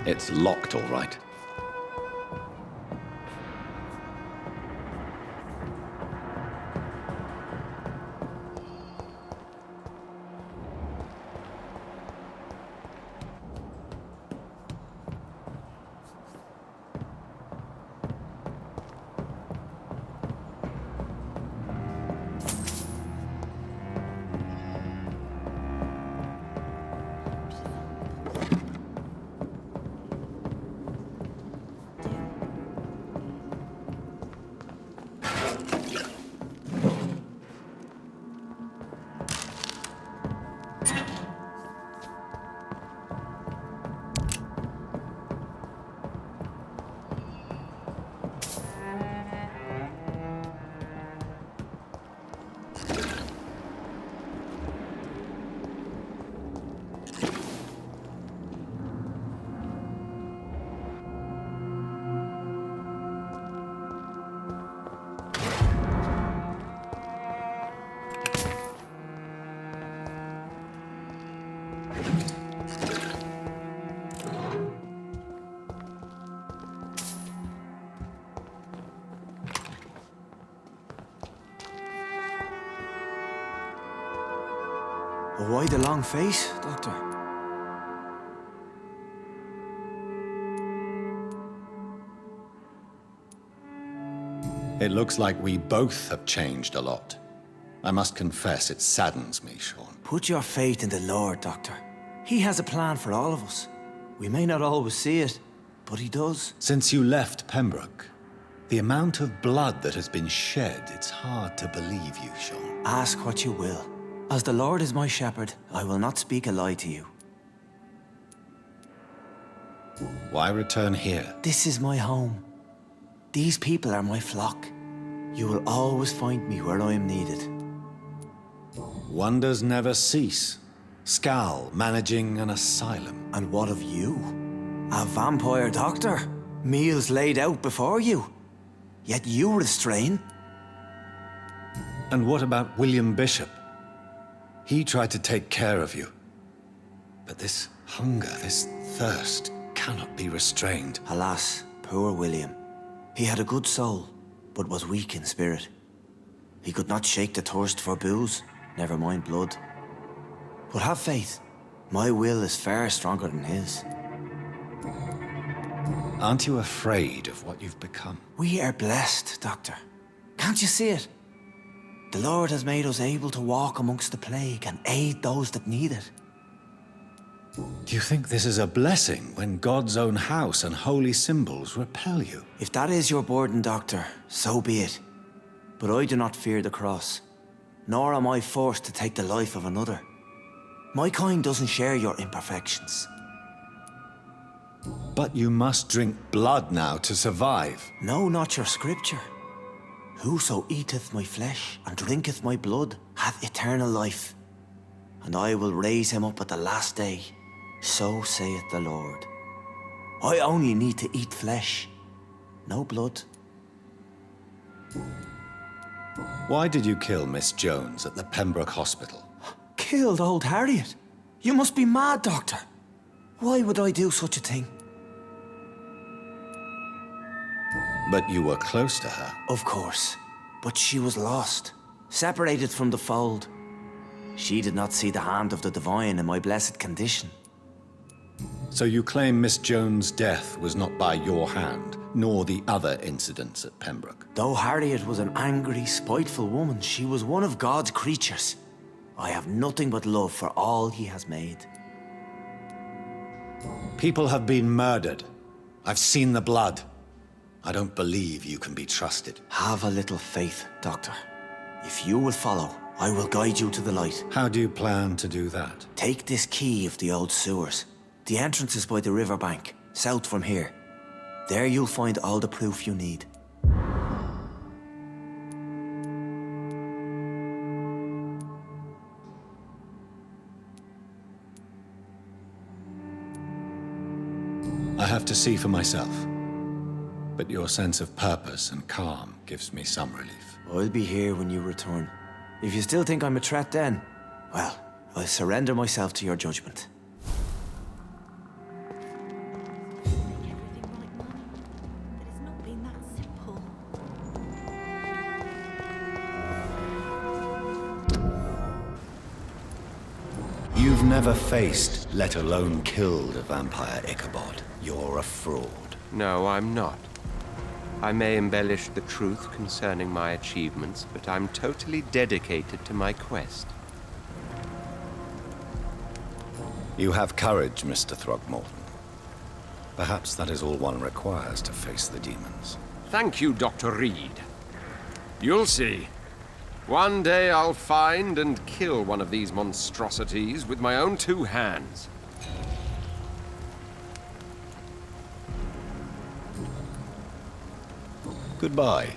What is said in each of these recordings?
It's locked, all right. Why the long face, Doctor? It looks like we both have changed a lot. I must confess, it saddens me, Sean. Put your faith in the Lord, Doctor. He has a plan for all of us. We may not always see it, but he does. Since you left Pembroke, the amount of blood that has been shed, it's hard to believe you, Sean. Ask what you will. As the Lord is my shepherd, I will not speak a lie to you. Why return here? This is my home. These people are my flock. You will always find me where I am needed. Wonders never cease. Scal managing an asylum. And what of you? A vampire doctor? Meals laid out before you. Yet you restrain. And what about William Bishop? He tried to take care of you. But this hunger, this thirst, cannot be restrained. Alas, poor William. He had a good soul, but was weak in spirit. He could not shake the thirst for booze, never mind blood. But have faith. My will is far stronger than his. Aren't you afraid of what you've become? We are blessed, Doctor. Can't you see it? The Lord has made us able to walk amongst the plague and aid those that need it. Do you think this is a blessing when God's own house and holy symbols repel you? If that is your burden, Doctor, so be it. But I do not fear the cross, nor am I forced to take the life of another. My kind doesn't share your imperfections. But you must drink blood now to survive. No, not your scripture. Whoso eateth my flesh and drinketh my blood hath eternal life, and I will raise him up at the last day. So saith the Lord. I only need to eat flesh, no blood. Why did you kill Miss Jones at the Pembroke Hospital? Killed old Harriet? You must be mad, Doctor. Why would I do such a thing? But you were close to her. Of course, but she was lost, separated from the fold. She did not see the hand of the divine in my blessed condition. So you claim Miss Jones' death was not by your hand, nor the other incidents at Pembroke? Though Harriet was an angry, spiteful woman, she was one of God's creatures. I have nothing but love for all he has made. People have been murdered. I've seen the blood. I don't believe you can be trusted. Have a little faith, Doctor. If you will follow, I will guide you to the light. How do you plan to do that? Take this key of the old sewers. The entrance is by the riverbank, south from here. There you'll find all the proof you need. I have to see for myself. But your sense of purpose and calm gives me some relief. I'll be here when you return. If you still think I'm a threat then, well, I'll surrender myself to your judgment. You've never faced, let alone killed, a vampire, Ichabod. You're a fraud. No, I'm not. I may embellish the truth concerning my achievements, but I'm totally dedicated to my quest. You have courage, Mr. Throgmorton. Perhaps that is all one requires to face the demons. Thank you, Dr. Reed. You'll see. One day I'll find and kill one of these monstrosities with my own 2 hands. Goodbye,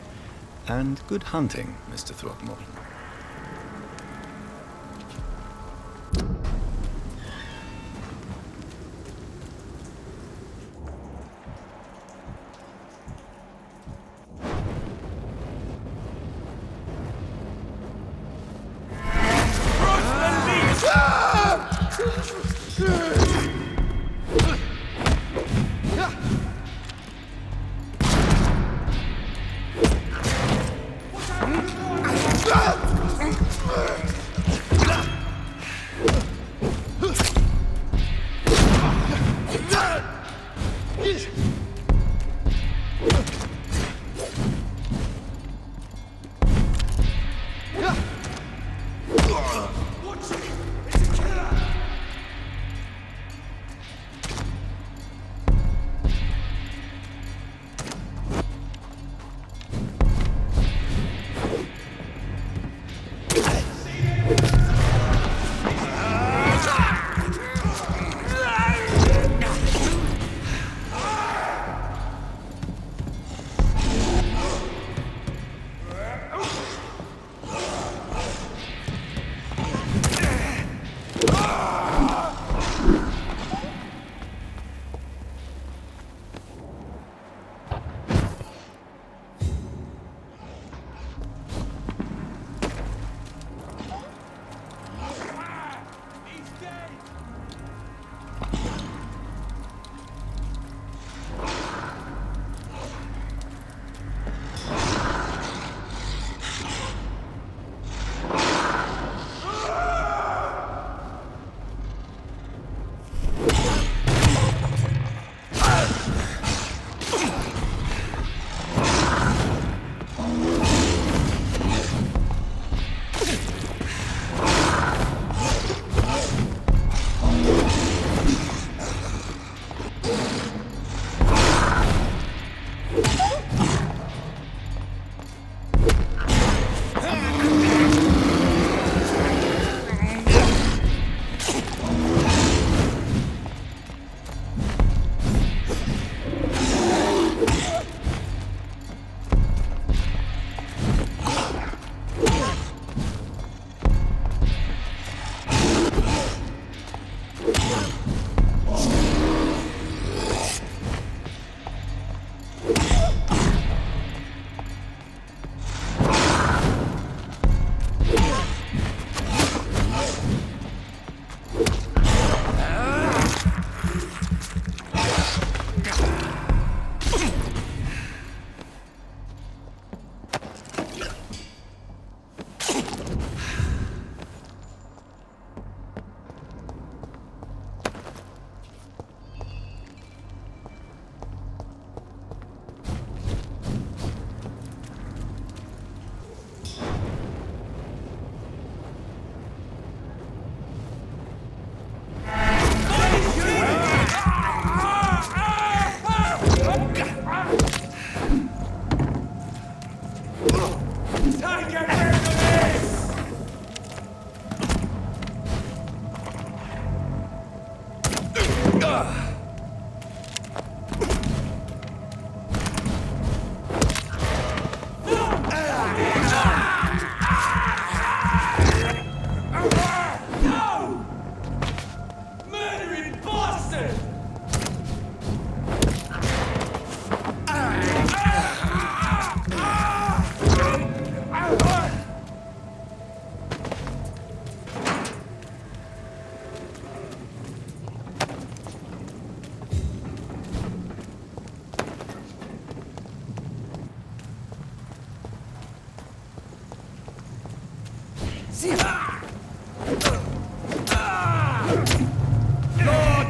and good hunting, Mr. Throgmorton.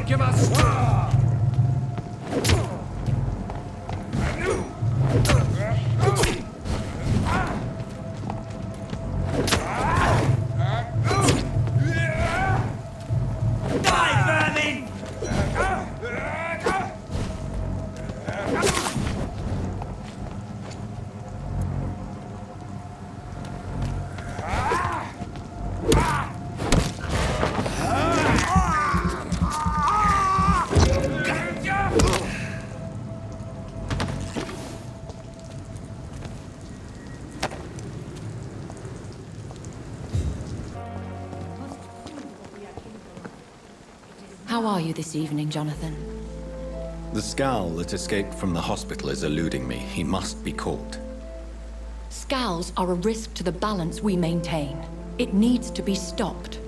give us... How are you this evening, Jonathan? The scowl that escaped from the hospital is eluding me. He must be caught. Scowls are a risk to the balance we maintain. It needs to be stopped.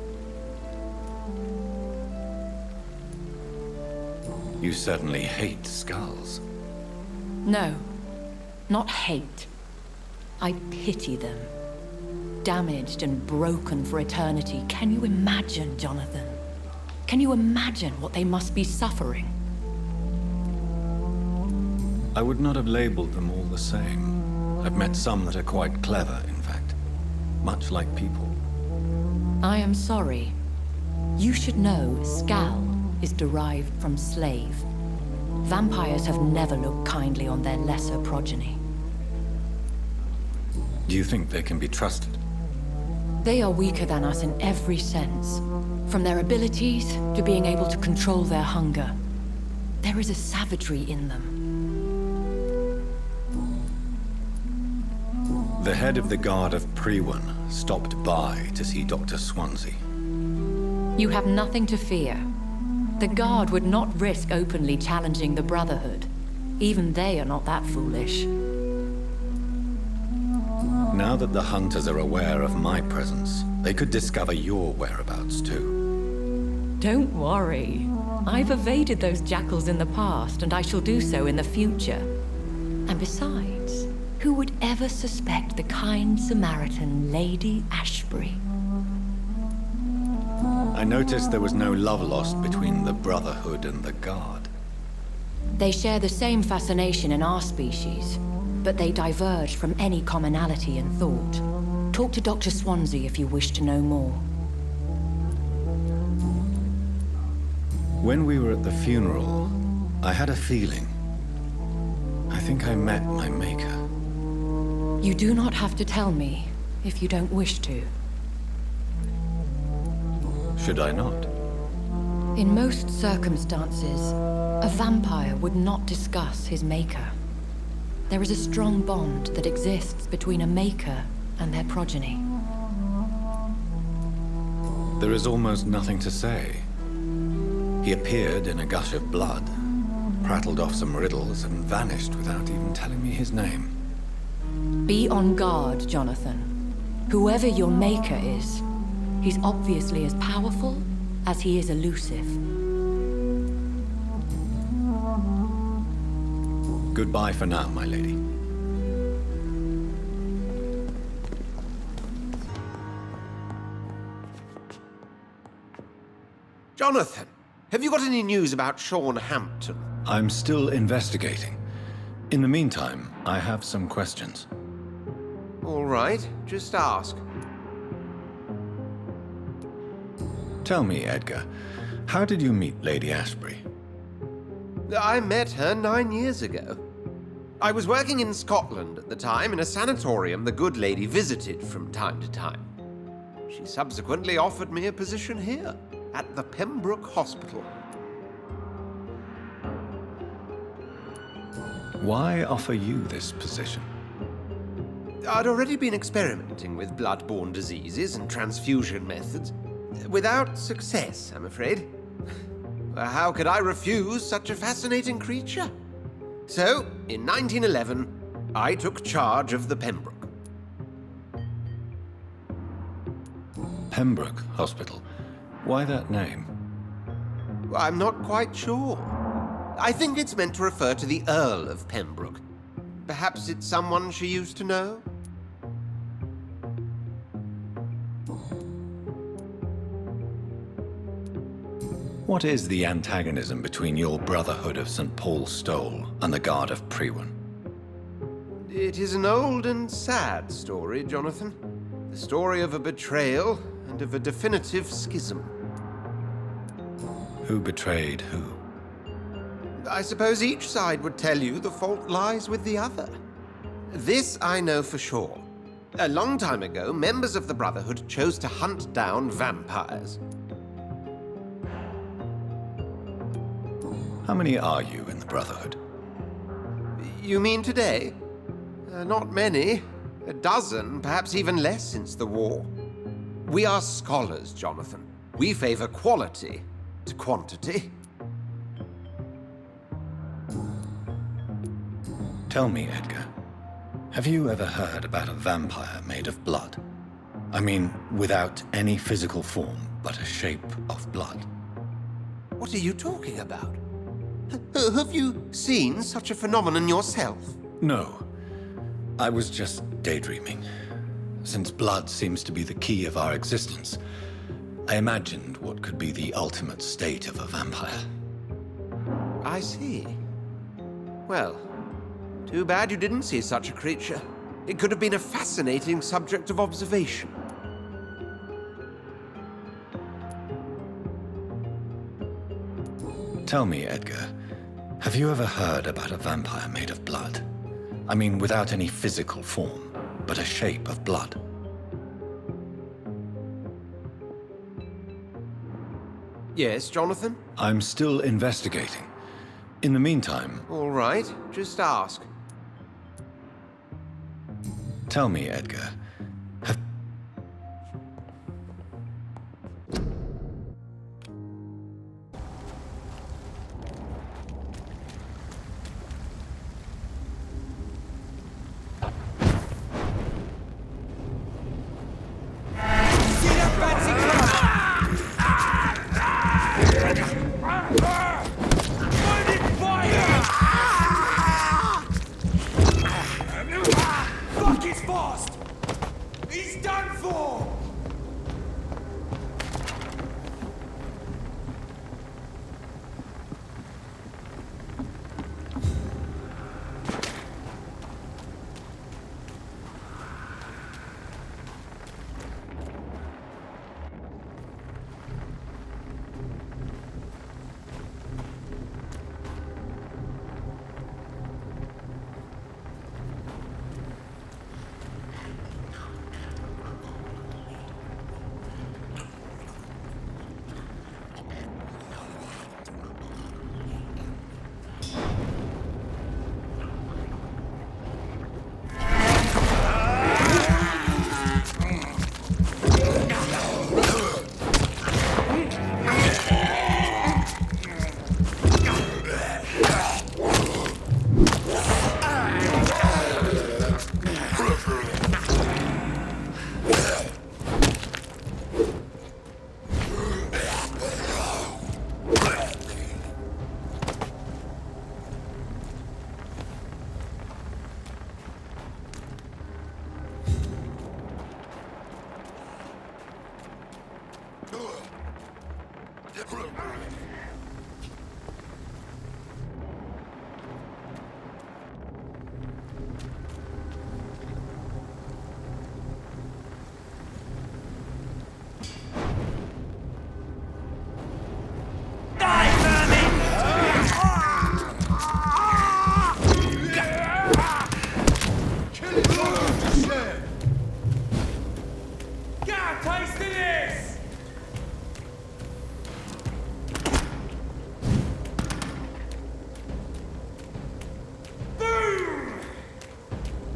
You certainly hate scowls. No, not hate. I pity them. Damaged and broken for eternity. Can you imagine, Jonathan? Can you imagine what they must be suffering? I would not have labeled them all the same. I've met some that are quite clever, in fact. Much like people. I am sorry. You should know scowl is derived from slave. Vampires have never looked kindly on their lesser progeny. Do you think they can be trusted? They are weaker than us in every sense. From their abilities to being able to control their hunger. There is a savagery in them. The head of the guard of Prewan stopped by to see Dr. Swansea. You have nothing to fear. The guard would not risk openly challenging the Brotherhood. Even they are not that foolish. Now that the hunters are aware of my presence, they could discover your whereabouts too. Don't worry. I've evaded those jackals in the past, and I shall do so in the future. And besides, who would ever suspect the kind Samaritan Lady Ashbury? I noticed there was no love lost between the Brotherhood and the Guard. They share the same fascination in our species, but they diverge from any commonality in thought. Talk to Dr. Swansea if you wish to know more. When we were at the funeral, I had a feeling. I think I met my maker. You do not have to tell me if you don't wish to. Should I not? In most circumstances, a vampire would not discuss his maker. There is a strong bond that exists between a maker and their progeny. There is almost nothing to say. He appeared in a gush of blood, prattled off some riddles, and vanished without even telling me his name. Be on guard, Jonathan. Whoever your maker is, he's obviously as powerful as he is elusive. Goodbye for now, my lady. Jonathan, have you got any news about Sean Hampton? I'm still investigating. In the meantime, I have some questions. All right, just ask. Tell me, Edgar, how did you meet Lady Ashbury? I met her 9 years ago. I was working in Scotland at the time in a sanatorium the good lady visited from time to time. She subsequently offered me a position here, at the Pembroke Hospital. Why offer you this position? I'd already been experimenting with blood-borne diseases and transfusion methods. Without success, I'm afraid. How could I refuse such a fascinating creature? So, in 1911, I took charge of the Pembroke. Pembroke Hospital. Why that name? I'm not quite sure. I think it's meant to refer to the Earl of Pembroke. Perhaps it's someone she used to know? What is the antagonism between your Brotherhood of St. Paul's Stole and the Guard of Priwen? It is an old and sad story, Jonathan. The story of a betrayal and of a definitive schism. Who betrayed who? I suppose each side would tell you the fault lies with the other. This I know for sure. A long time ago, members of the Brotherhood chose to hunt down vampires. How many are you in the Brotherhood? You mean today? Not many. A dozen, perhaps even less since the war. We are scholars, Jonathan. We favor quality to quantity. Tell me, Edgar, have you ever heard about a vampire made of blood? I mean, without any physical form, but a shape of blood. What are you talking about? Have you seen such a phenomenon yourself? No. I was just daydreaming. Since blood seems to be the key of our existence, I imagined what could be the ultimate state of a vampire. I see. Well, too bad you didn't see such a creature. It could have been a fascinating subject of observation. Tell me, Edgar, have you ever heard about a vampire made of blood? I mean, without any physical form, but a shape of blood. Yes, Jonathan? I'm still investigating. In the meantime, All right, just ask. tell me, Edgar, have... Fuck, he's fast! He's done for!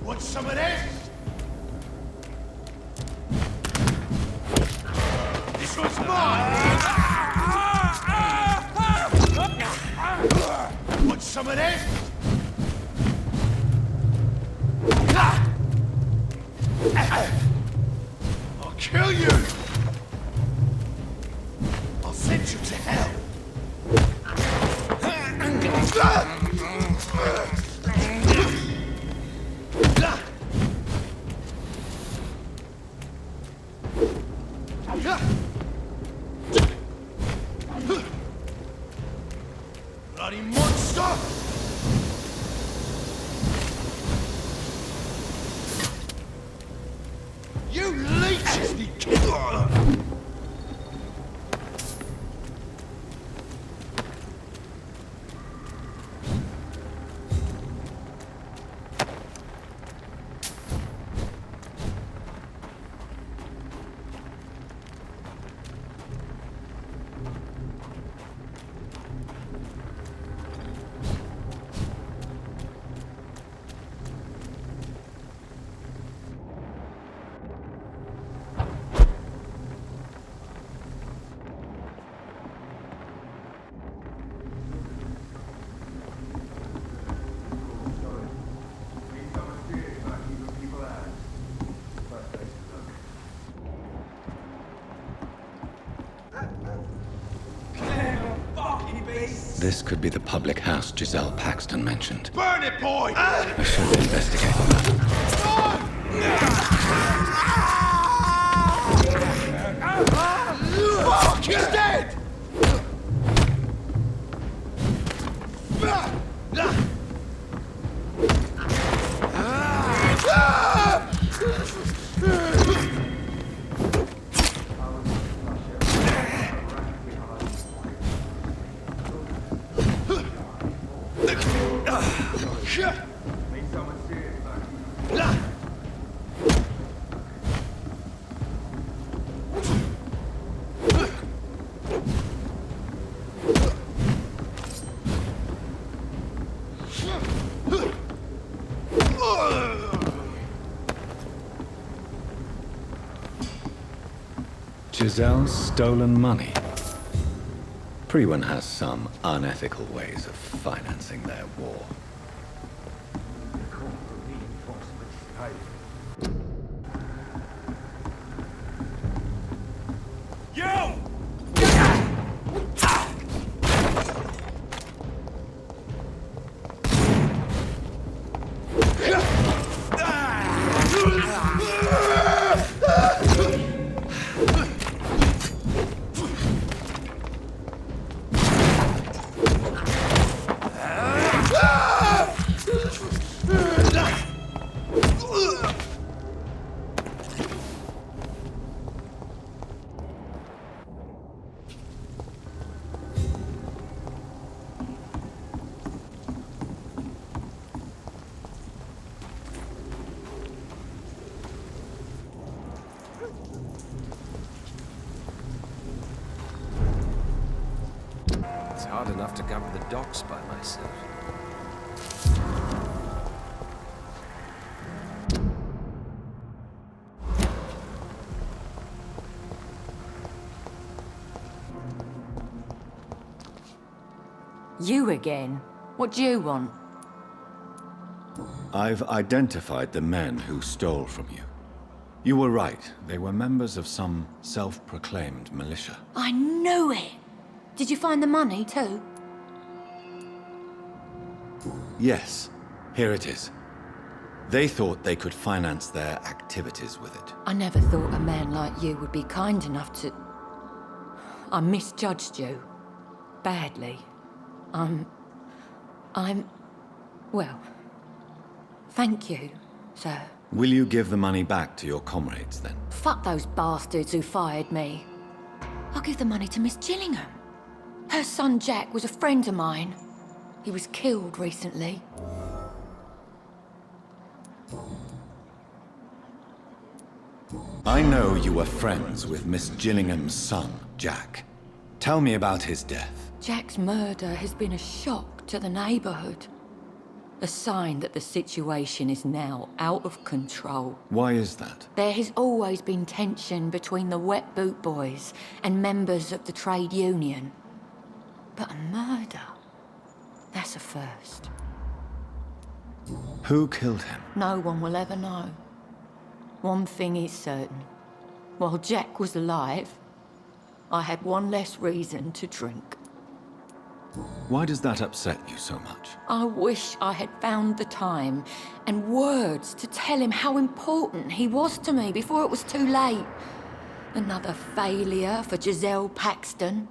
Want some of this? This one's mine! Want some of this? I'll kill you! I'll send you to hell! Bloody monster! You leeches, you killer! This could be the public house Giselle Paxton mentioned. Burn it, boy! I should investigate that. Fuck, he's dead! Giselle's stolen money. Priwen has some unethical ways of financing their war. You! It's hard enough to cover the docks by myself. You again? What do you want? I've identified the men who stole from you. You were right. They were members of some self-proclaimed militia. I knew it! Did you find the money too? Yes, here it is. They thought they could finance their activities with it. I never thought a man like you would be kind enough to... I misjudged you. Badly. Well, thank you, sir. Will you give the money back to your comrades, then? Fuck those bastards who fired me. I'll give the money to Miss Gillingham. Her son Jack was a friend of mine. He was killed recently. I know you were friends with Miss Gillingham's son, Jack. Tell me about his death. Jack's murder has been a shock to the neighborhood. A sign that the situation is now out of control. Why is that? There has always been tension between the Wet Boot Boys and members of the trade union. But a murder? That's a first. Who killed him? No one will ever know. One thing is certain. While Jack was alive, I had one less reason to drink. Why does that upset you so much? I wish I had found the time and words to tell him how important he was to me before it was too late. Another failure for Giselle Paxton.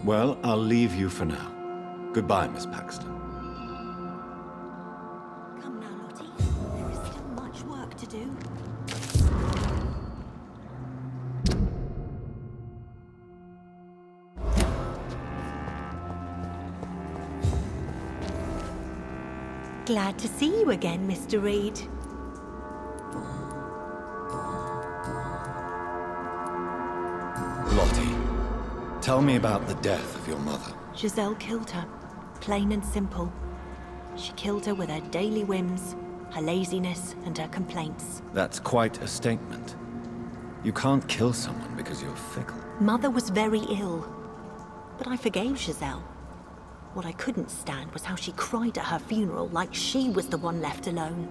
Well, I'll leave you for now. Goodbye, Miss Paxton. Come now, Lottie. There is still much work to do. Glad to see you again, Mr. Reed. Lottie, tell me about the death of your mother. Giselle killed her. Plain and simple. She killed her with her daily whims, her laziness, and her complaints. That's quite a statement. You can't kill someone because you're fickle. Mother was very ill, but I forgave Giselle. What I couldn't stand was how she cried at her funeral like she was the one left alone.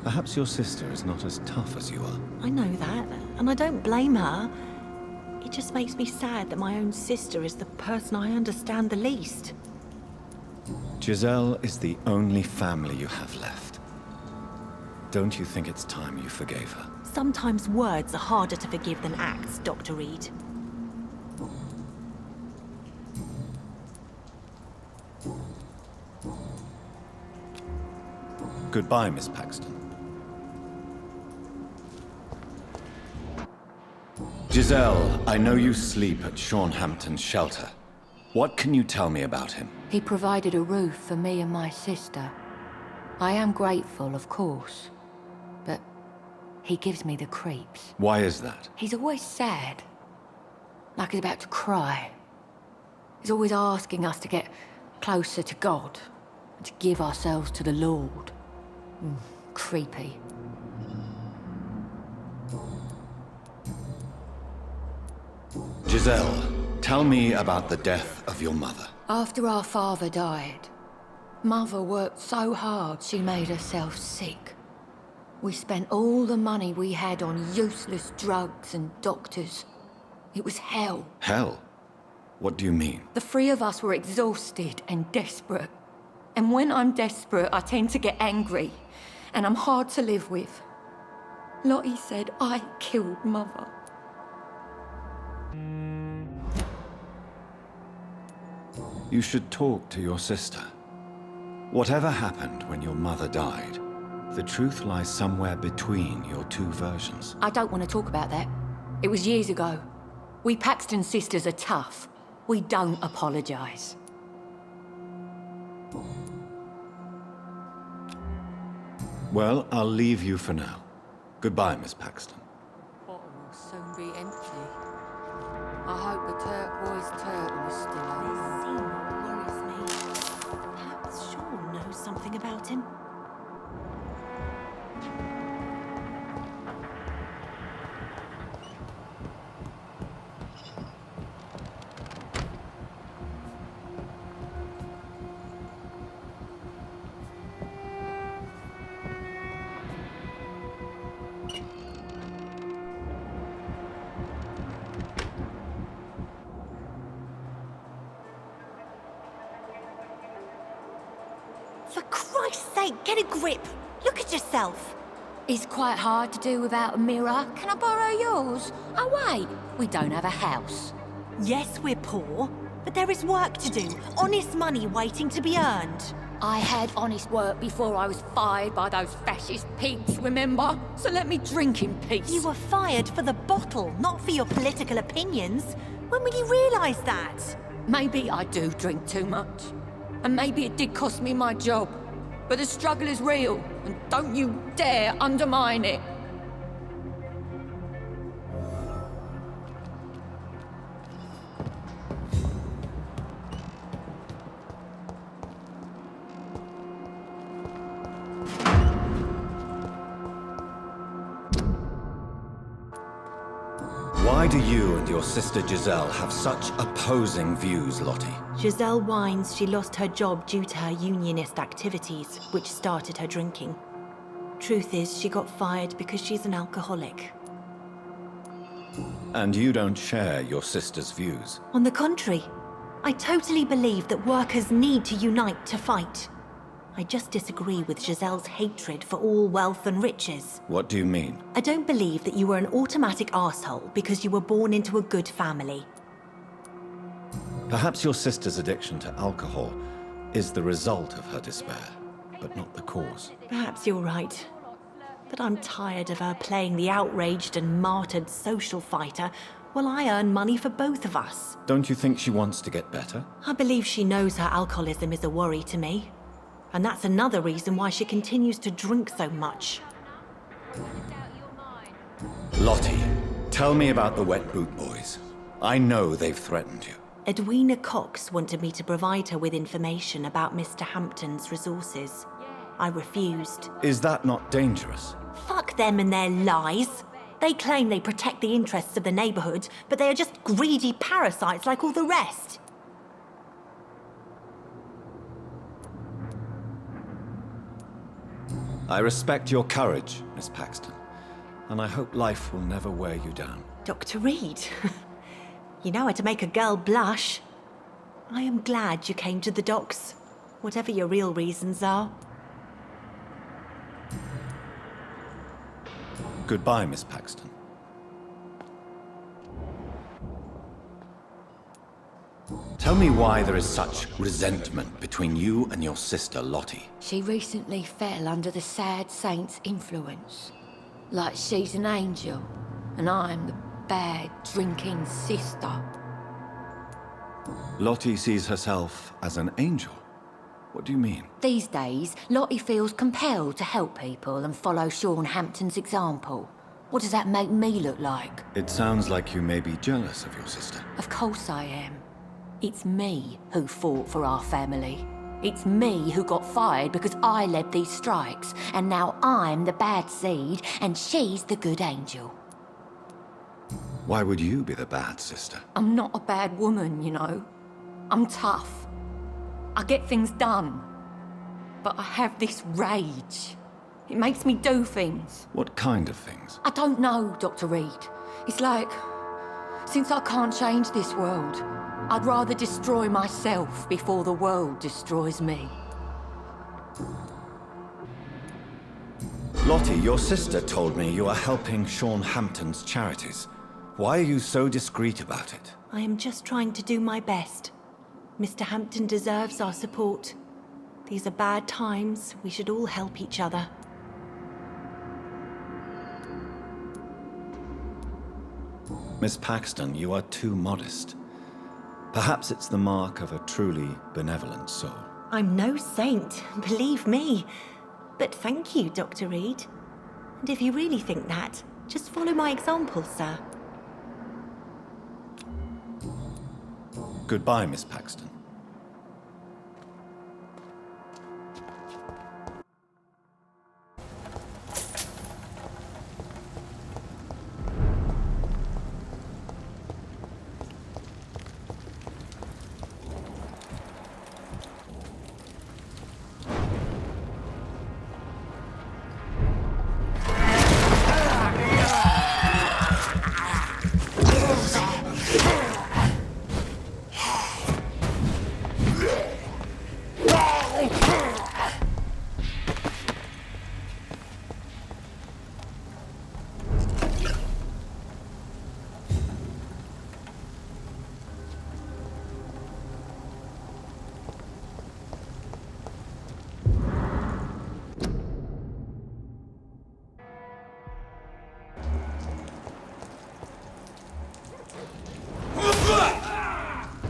Perhaps your sister is not as tough as you are. I know that, and I don't blame her. It just makes me sad that my own sister is the person I understand the least. Giselle is the only family you have left. Don't you think it's time you forgave her? Sometimes words are harder to forgive than acts, Dr. Reed. Goodbye, Miss Paxton. Giselle, I know you sleep at Shornhampton's shelter. What can you tell me about him? He provided a roof for me and my sister. I am grateful, of course, but he gives me the creeps. Why is that? He's always sad, like he's about to cry. He's always asking us to get closer to God, and to give ourselves to the Lord. Creepy. Giselle, tell me about the death of your mother. After our father died, Mother worked so hard she made herself sick. We spent all the money we had on useless drugs and doctors. It was hell. Hell? What do you mean? The three of us were exhausted and desperate. And when I'm desperate, I tend to get angry. And I'm hard to live with. Lottie said I killed Mother. You should talk to your sister. Whatever happened when your mother died, the truth lies somewhere between your two versions. I don't want to talk about that. It was years ago. We Paxton sisters are tough. We don't apologize. Well, I'll leave you for now. Goodbye, Miss Paxton. Bottle will soon be empty. I hope the turquoise turtle is still on. This scene worries me. Perhaps Sean knows something about him. For Christ's sake, get a grip! Look at yourself! It's quite hard to do without a mirror. Can I borrow yours? Oh wait, we don't have a house. Yes, we're poor, but there is work to do. Honest money waiting to be earned. I had honest work before I was fired by those fascist pigs, remember? So let me drink in peace. You were fired for the bottle, not for your political opinions. When will you realise that? Maybe I do drink too much. And maybe it did cost me my job. But the struggle is real, and don't you dare undermine it. Why do you and your sister Giselle have such opposing views, Lottie? Giselle whines she lost her job due to her unionist activities, which started her drinking. Truth is, she got fired because she's an alcoholic. And you don't share your sister's views? On the contrary, I totally believe that workers need to unite to fight. I just disagree with Giselle's hatred for all wealth and riches. What do you mean? I don't believe that you were an automatic arsehole because you were born into a good family. Perhaps your sister's addiction to alcohol is the result of her despair, but not the cause. Perhaps you're right. But I'm tired of her playing the outraged and martyred social fighter while I earn money for both of us. Don't you think she wants to get better? I believe she knows her alcoholism is a worry to me. And that's another reason why she continues to drink so much. Lottie, tell me about the Wet Boot Boys. I know they've threatened you. Edwina Cox wanted me to provide her with information about Mr. Hampton's resources. I refused. Is that not dangerous? Fuck them and their lies. They claim they protect the interests of the neighborhood, but they are just greedy parasites like all the rest. I respect your courage, Miss Paxton, and I hope life will never wear you down. Dr. Reed, you know how to make a girl blush. I am glad you came to the docks, whatever your real reasons are. Goodbye, Miss Paxton. Tell me why there is such resentment between you and your sister, Lottie. She recently fell under the sad saint's influence. Like she's an angel, and I'm the bad, drinking sister. Lottie sees herself as an angel. What do you mean? These days, Lottie feels compelled to help people and follow Sean Hampton's example. What does that make me look like? It sounds like you may be jealous of your sister. Of course I am. It's me who fought for our family. It's me who got fired because I led these strikes, and now I'm the bad seed and she's the good angel. Why would you be the bad sister? I'm not a bad woman, you know. I'm tough. I get things done. But I have this rage. It makes me do things. What kind of things? I don't know, Dr. Reed. It's like, since I can't change this world, I'd rather destroy myself before the world destroys me. Lottie, your sister told me you are helping Sean Hampton's charities. Why are you so discreet about it? I am just trying to do my best. Mr. Hampton deserves our support. These are bad times. We should all help each other. Miss Paxton, you are too modest. Perhaps it's the mark of a truly benevolent soul. I'm no saint, believe me. But thank you, Dr. Reed. And if you really think that, just follow my example, sir. Goodbye, Miss Paxton.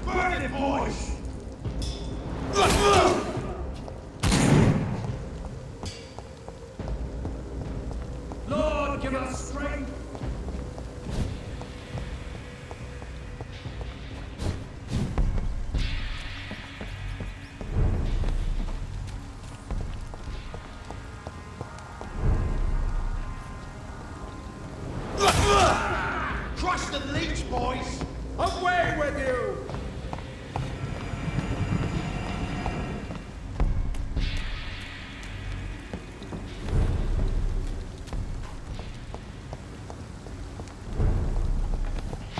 Burn it, boys! Lord, give us strength! Crush the leech, boys! Away with you!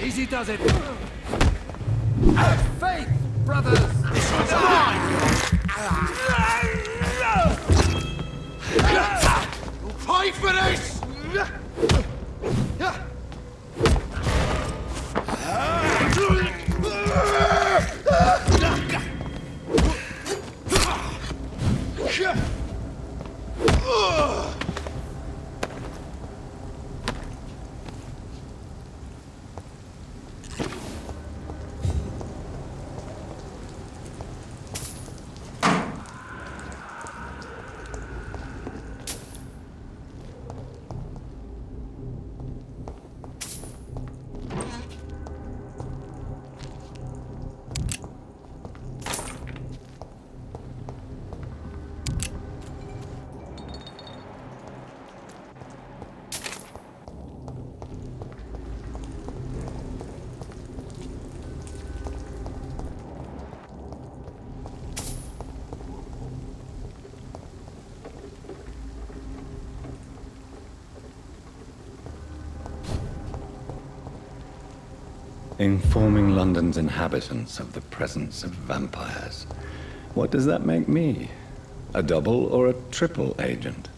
Easy does it. Have faith, brothers! This one's mine! Wait for this! Informing London's inhabitants of the presence of vampires. What does that make me? A double or a triple agent?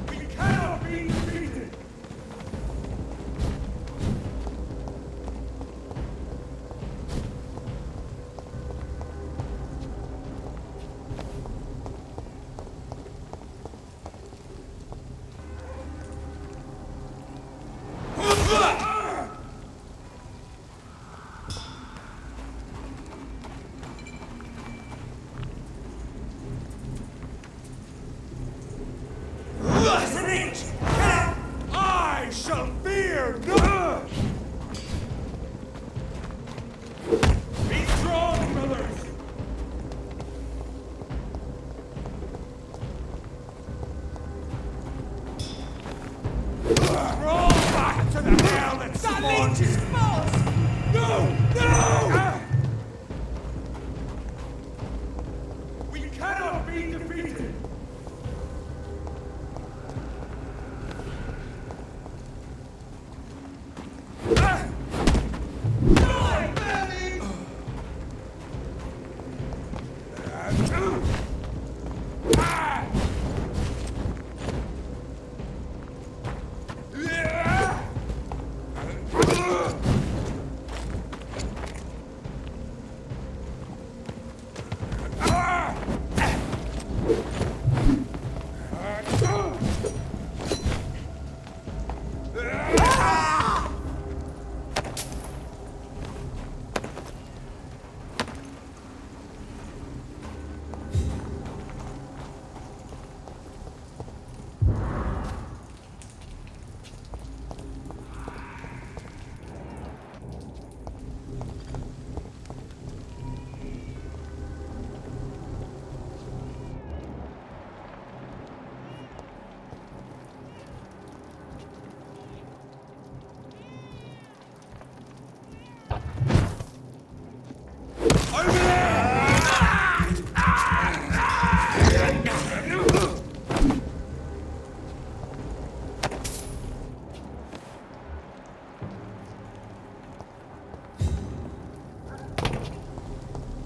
We cannot be defeated! I shall fear no! Be strong, brothers! Roll back to the hell that spawned you! No! No! We cannot be defeated!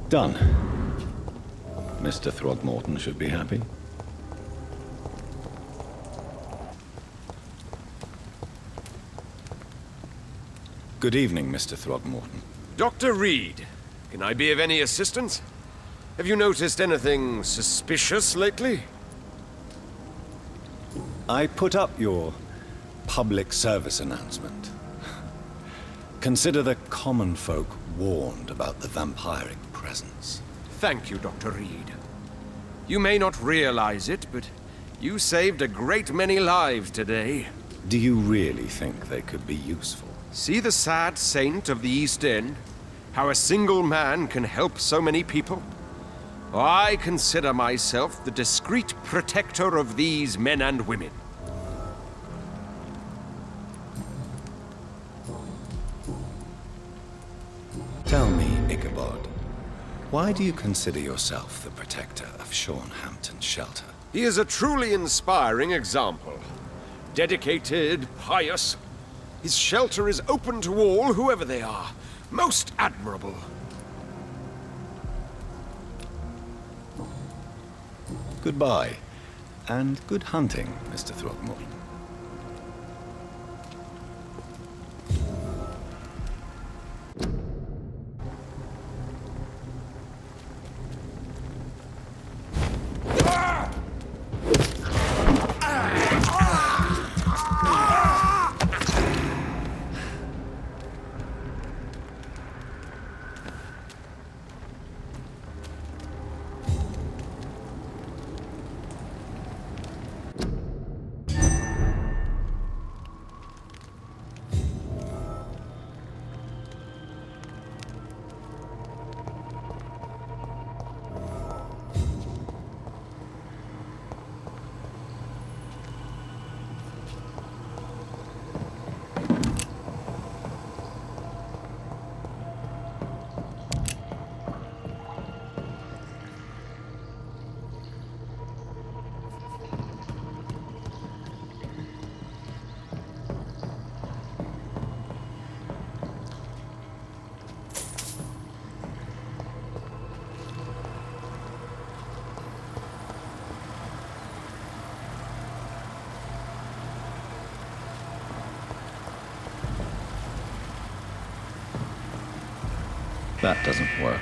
Done. Mr. Throgmorton should be happy. Good evening, Mr. Throgmorton. Dr. Reed, can I be of any assistance? Have you noticed anything suspicious lately? I put up your public service announcement. Consider the common folk warned about the vampiric presence. Thank you, Dr. Reed. You may not realize it, but you saved a great many lives today. Do you really think they could be useful? See the sad saint of the East End? How a single man can help so many people? I consider myself the discreet protector of these men and women. Tell me, Ichabod, why do you consider yourself the protector of Sean Hampton's shelter? He is a truly inspiring example. Dedicated, pious. His shelter is open to all, whoever they are. Most admirable. Goodbye, and good hunting, Mr. Throckmorton. That doesn't work.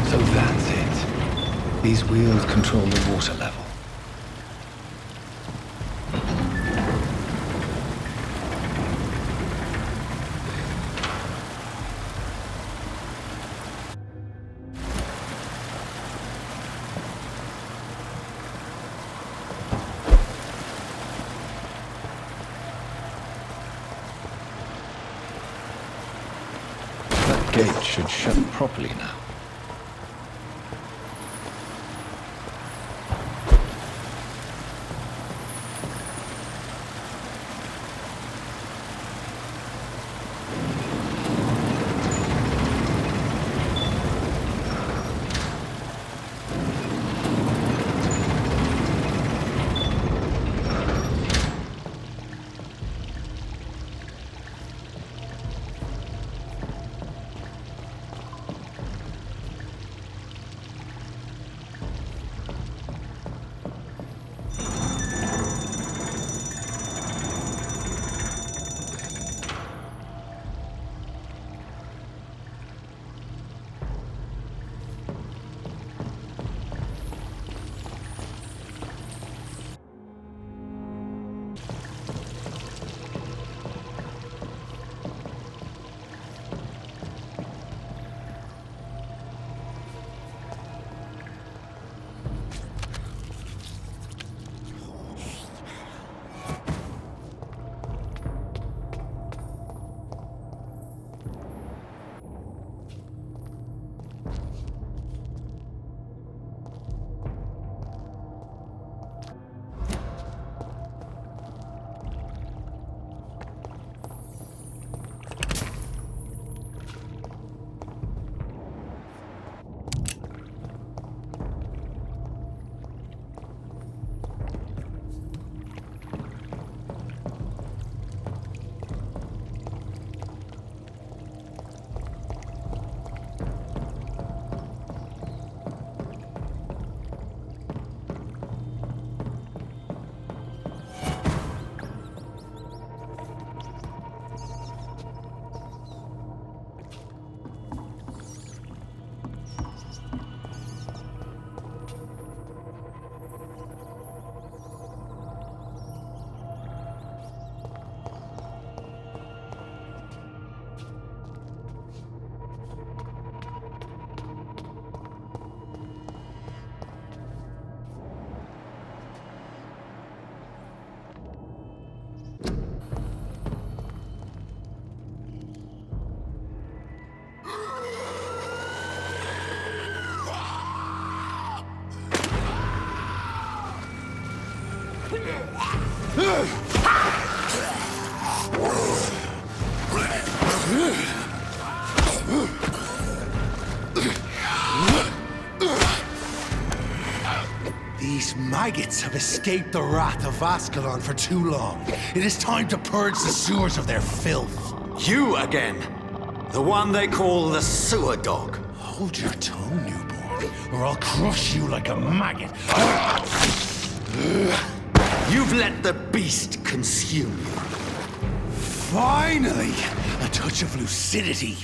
So that's it. These wheels control the water level. Gate should shut properly now. These maggots have escaped the wrath of Ascalon for too long. It is time to purge the sewers of their filth. You again! The one they call the sewer dog. Hold your tongue, newborn, or I'll crush you like a maggot. You've let the beast consume you. Finally! A touch of lucidity.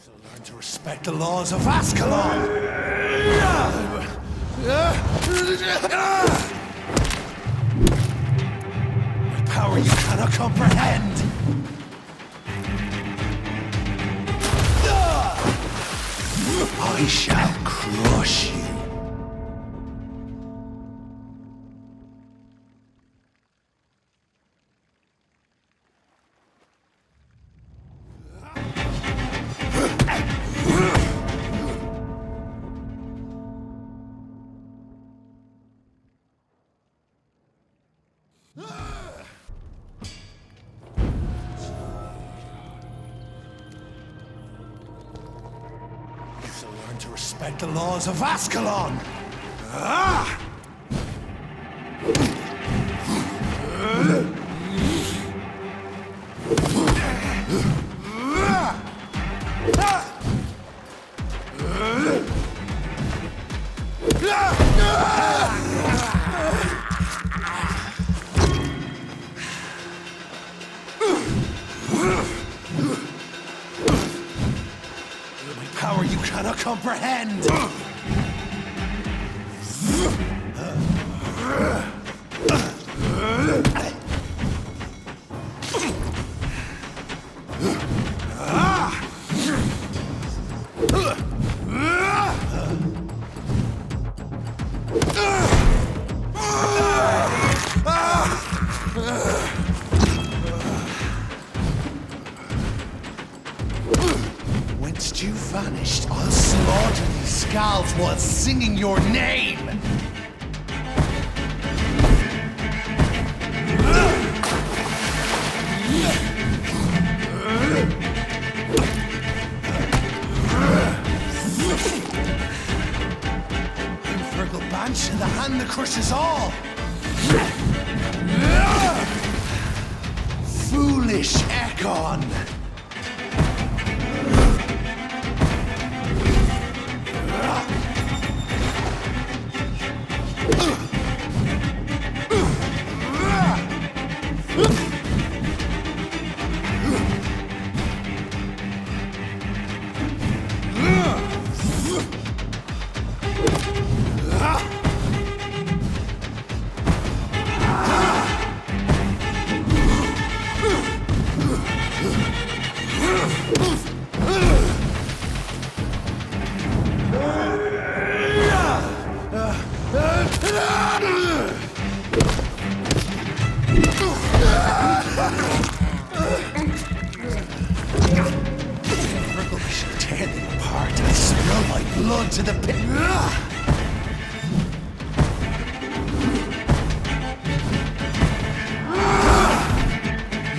So learn to respect the laws of Ascalon! My power you cannot comprehend! I shall crush you. Learn to respect the laws of Ascalon! Ah! Power you cannot comprehend! Whence you vanished, I'll slaughter these scalds while singing your name! I'm Fergal Banch in the hand that crushes all! Foolish Ekon! Tear them apart and spill my blood to the pit.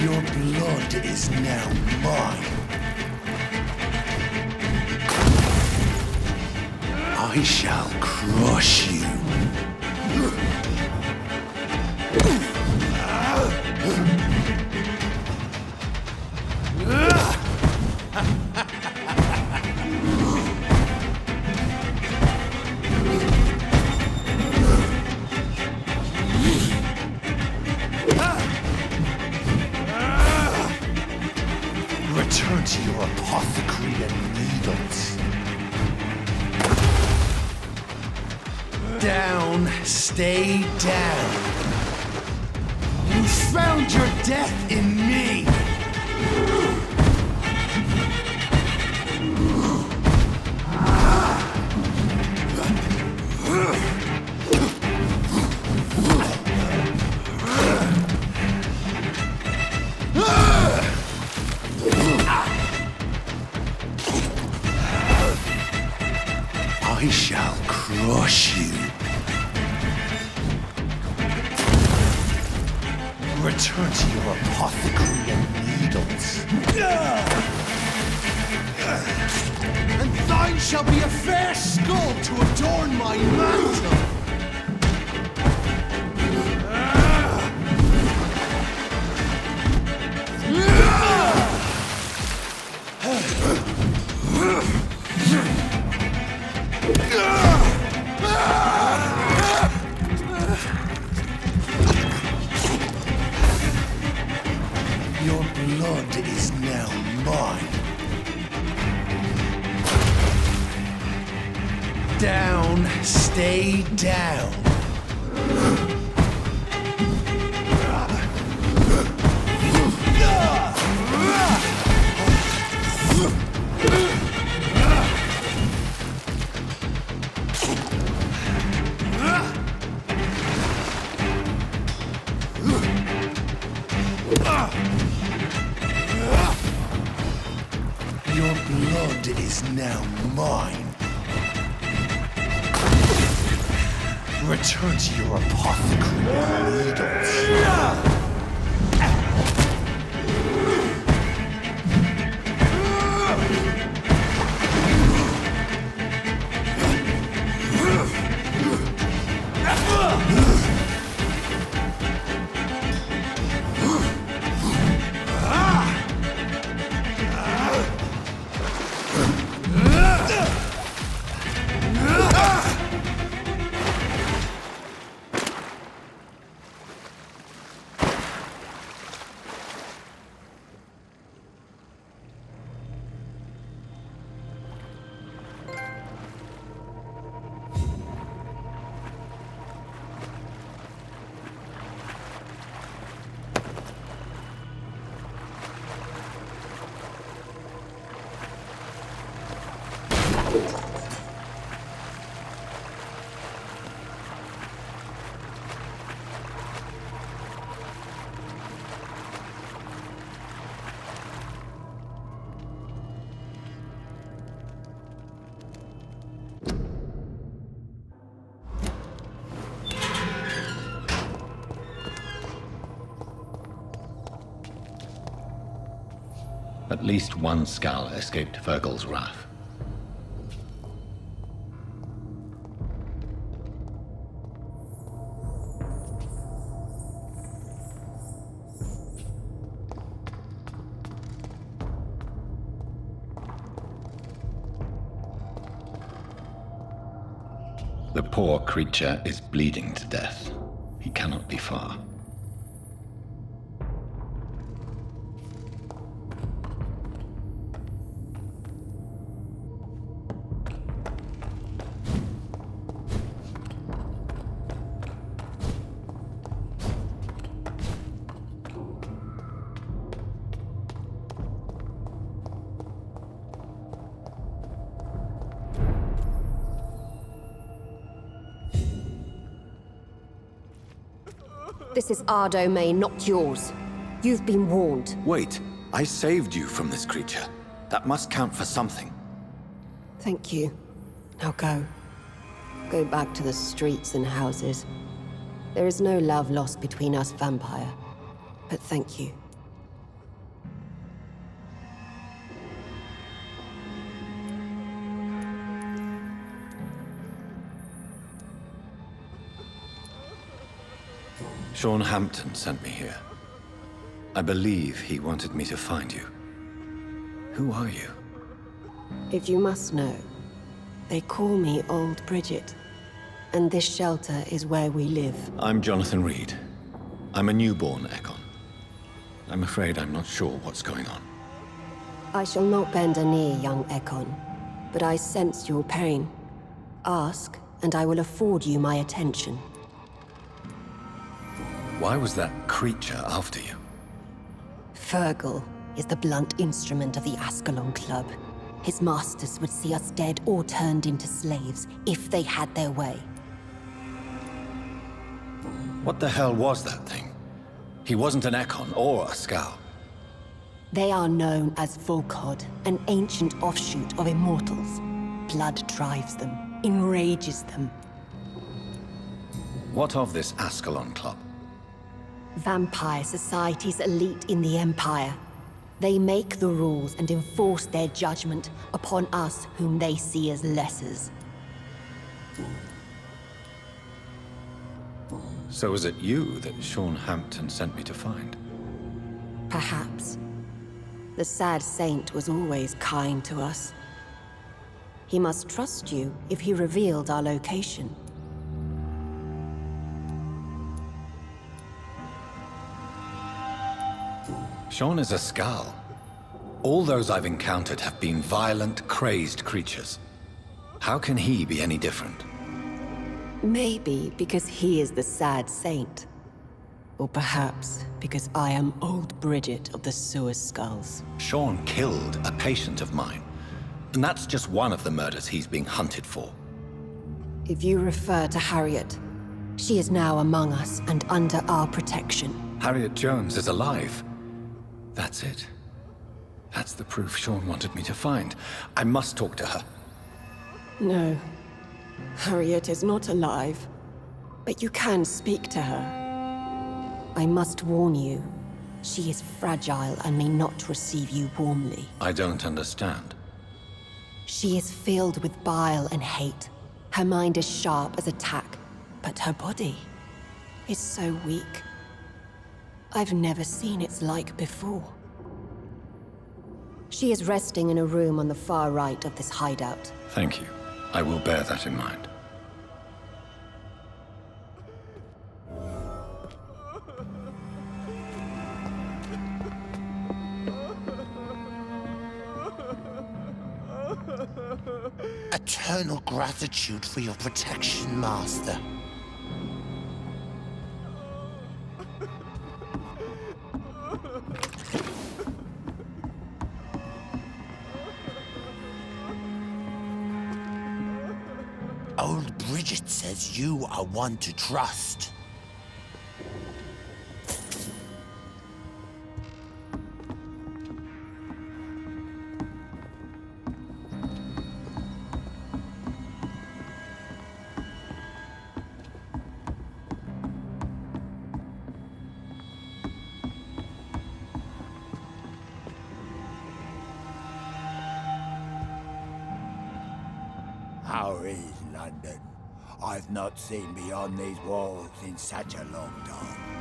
Your blood is now mine. I shall crush you. Return to your apothecary and needles. Down, stay down. You found your death in me. I shall crush you. Return to your apothecary and needles. And thine shall be a fair skull to adorn my mantle. Your blood is now mine. Down, stay down. Your blood is now mine. Return to your apothecary and needles. At least one Skal escaped Fergal's wrath. The poor creature is bleeding to death. He cannot be far. This is our domain, not yours. You've been warned. Wait, I saved you from this creature. That must count for something. Thank you. Now go. Go back to the streets and houses. There is no love lost between us, Vampire. But thank you. Sean Hampton sent me here. I believe he wanted me to find you. Who are you? If you must know, they call me Old Bridget. And this shelter is where we live. I'm Jonathan Reed. I'm a newborn Ekon. I'm afraid I'm not sure what's going on. I shall not bend a knee, young Ekon. But I sense your pain. Ask, and I will afford you my attention. Why was that creature after you? Fergal is the blunt instrument of the Ascalon Club. His masters would see us dead or turned into slaves if they had their way. What the hell was that thing? He wasn't an Ekon or a Skal. They are known as Volkod, an ancient offshoot of immortals. Blood drives them, enrages them. What of this Ascalon Club? Vampire society's elite in the Empire. They make the rules and enforce their judgment upon us whom they see as lessers. So was it you that Sean Hampton sent me to find? Perhaps. The sad saint was always kind to us. He must trust you if he revealed our location. Sean is a Skal. All those I've encountered have been violent, crazed creatures. How can he be any different? Maybe because he is the sad saint. Or perhaps because I am old Bridget of the Sewer Skulls. Sean killed a patient of mine. And that's just one of the murders he's being hunted for. If you refer to Harriet, she is now among us and under our protection. Harriet Jones is alive. That's it. That's the proof Sean wanted me to find. I must talk to her. No. Harriet is not alive. But you can speak to her. I must warn you, she is fragile and may not receive you warmly. I don't understand. She is filled with bile and hate. Her mind is sharp as a tack, but her body is so weak. I've never seen its like before. She is resting in a room on the far right of this hideout. Thank you. I will bear that in mind. Eternal gratitude for your protection, Master. Old Bridget says you are one to trust. How is London? I've not seen beyond these walls in such a long time.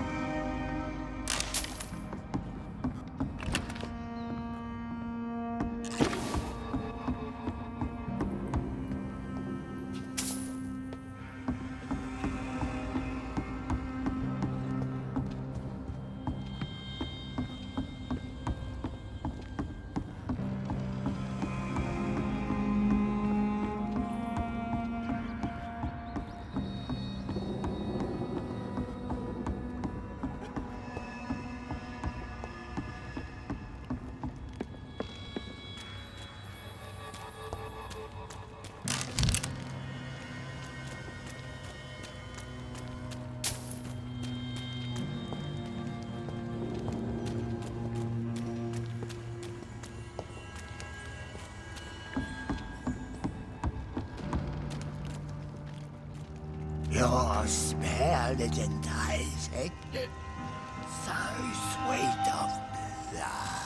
Your smell is enticing. So sweet of blood.